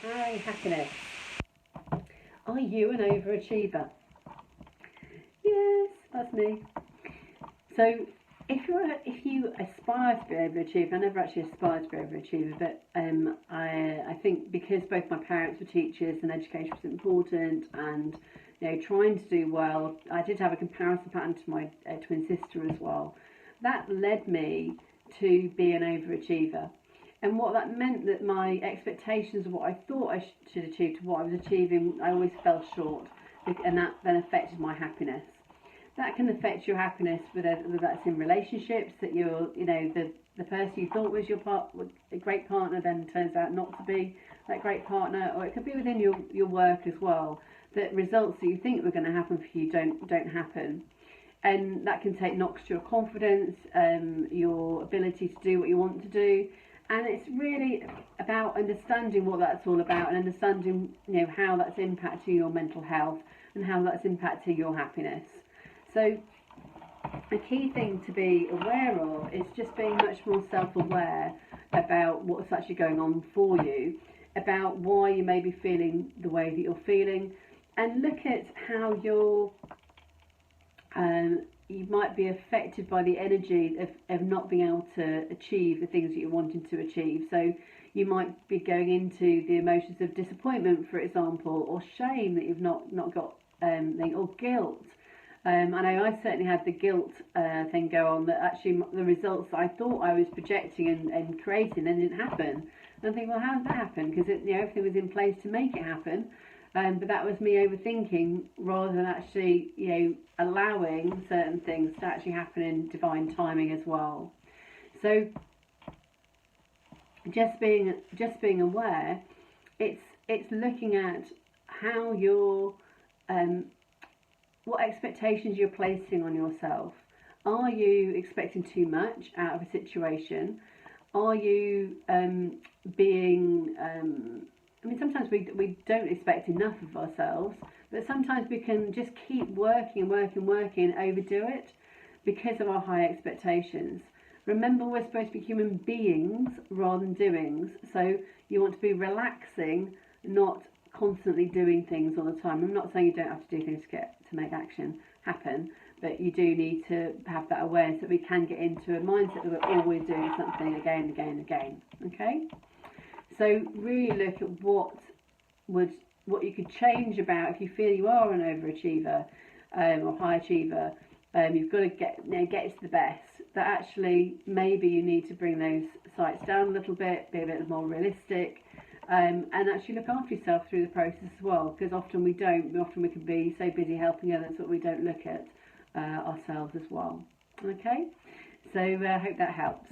Hi, happiness. Are you an overachiever? Yes, that's me. So, if you aspire to be an overachiever, I never actually aspired to be an overachiever, but I think because both my parents were teachers and education was important, and trying to do well, I did have a comparison pattern to my twin sister as well. That led me to be an overachiever. And what that meant, that my expectations of what I thought I should achieve to what I was achieving, I always fell short, and that then affected my happiness. That can affect your happiness, whether that's in relationships, that the person you thought was a great partner then turns out not to be that great partner, or it could be within your work as well, that results that you think were going to happen for you don't happen. And that can take knocks to your confidence, your ability to do what you want to do. And it's really about understanding what that's all about, and understanding how that's impacting your mental health and how that's impacting your happiness. So a key thing to be aware of is just being much more self-aware about what's actually going on for you, about why you may be feeling the way that you're feeling, and look at how you might be affected by the energy of not being able to achieve the things that you're wanting to achieve. So you might be going into the emotions of disappointment, for example, or shame that you've not got, or guilt. I know I certainly had the guilt thing go on, that actually the results I thought I was projecting and creating then didn't happen. And I think, well, how did that happen? Because everything was in place to make it happen. But that was me overthinking, rather than actually, allowing certain things to actually happen in divine timing as well. So just being aware, it's looking at how what expectations you're placing on yourself. Are you expecting too much out of a situation? Are you being sometimes we don't expect enough of ourselves, but sometimes we can just keep working and overdo it because of our high expectations. Remember, we're supposed to be human beings rather than doings. So you want to be relaxing, not constantly doing things all the time. I'm not saying you don't have to do things to make action happen, but you do need to have that awareness that we can get into a mindset that we're always doing something again and again and again. Okay? So really look at what you could change about if you feel you are an overachiever or high achiever. You've got to get to the best. That actually maybe you need to bring those sights down a little bit, be a bit more realistic, and actually look after yourself through the process as well. Because often we don't. Often we can be so busy helping others that we don't look at ourselves as well. Okay, so I hope that helps.